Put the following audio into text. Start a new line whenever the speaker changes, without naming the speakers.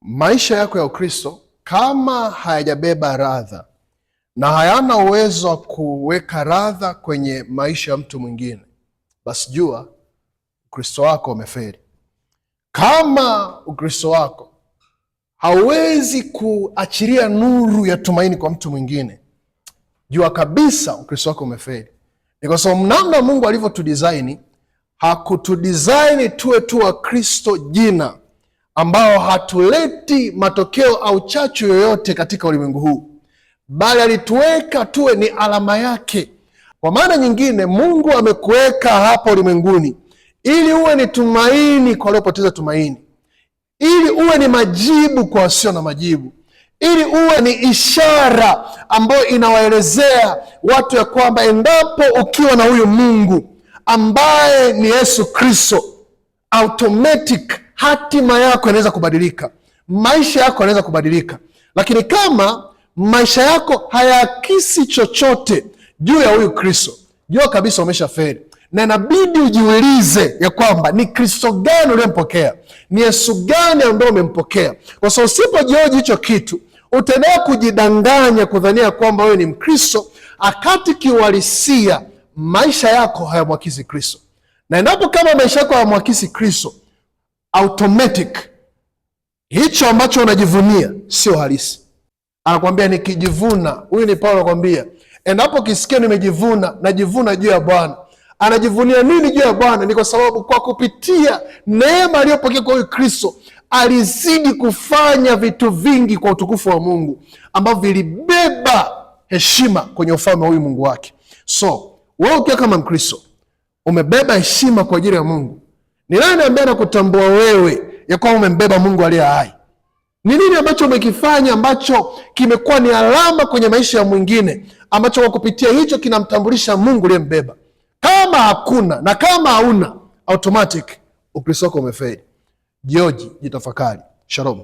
Maisha yako ya Ukristo kama hayajabeba radha na hayana uwezo wa kuweka radha kwenye maisha ya mtu mwingine, basi jua Ukristo wako umefeli. Kama Ukristo wako hauwezi kuachilia nuru ya tumaini kwa mtu mwingine, jua kabisa Ukristo wako umefeli. Ni kwa sababu namna Mungu alivyotudesign, hakutudesign tuwe tu wa Kristo jina ambao hatuleti matokeo au chachu yoyote katika ulimwengu huu, bali alituweka tuwe ni alama yake. Kwa maana nyingine, Mungu amekuweka hapa ulimwenguni ili uwe ni tumaini kwa waliopoteza tumaini, ili uwe ni majibu kwa wasio na majibu, ili uwe ni ishara ambayo inawaelezea watu ya kwamba endapo ukiwa na huyu Mungu ambaye ni Yesu Kristo, automatic hatima yako inaweza kubadilika, maisha yako yanaweza kubadilika. Lakini kama maisha yako hayaakisi chochote juu ya huyu Kristo, jua kabisa umeshafeli, na inabidi ujiulize ya kwamba ni Kristo gani uliyempokea, ni Yesu gani ambaye umempokea. Kwa sababu usipojioji hicho kitu, utaendelea kujidanganya kudhania kwamba wewe ni Mkristo, akati kiuhalisia maisha yako hayamwakisi Kristo. Na endapo kama maisha yako hayamwakisi Kristo, automatic hicho ambacho unajivunia sio halisi. Anakuambia nikijivuna, huyu ni Paulo anakuambia, endapo kisikia nimejivuna, najivuna juu ya Bwana. Anajivunia nini juu ya Bwana? Ni kwa sababu kwa kupitia neema aliyopokea kwa huyu Kristo, alizidi kufanya vitu vingi kwa utukufu wa Mungu ambavyo vilibeba heshima kwenye ufalme wa huyu Mungu wake. So, wewe ukiwa kama Mkristo, umebeba heshima kwa ajili ya Mungu. Ni nani ambaye anakutambua wewe ya kwamba umembeba Mungu aliye hai? Ni nini ambacho umekifanya ambacho kimekuwa ni alama kwenye maisha ya mwingine, ambacho kwa kupitia hicho kinamtambulisha Mungu aliyembeba? Kama hakuna na kama hauna, automatic Ukristo wako umefeli. Jioji, jitafakari. Shalom.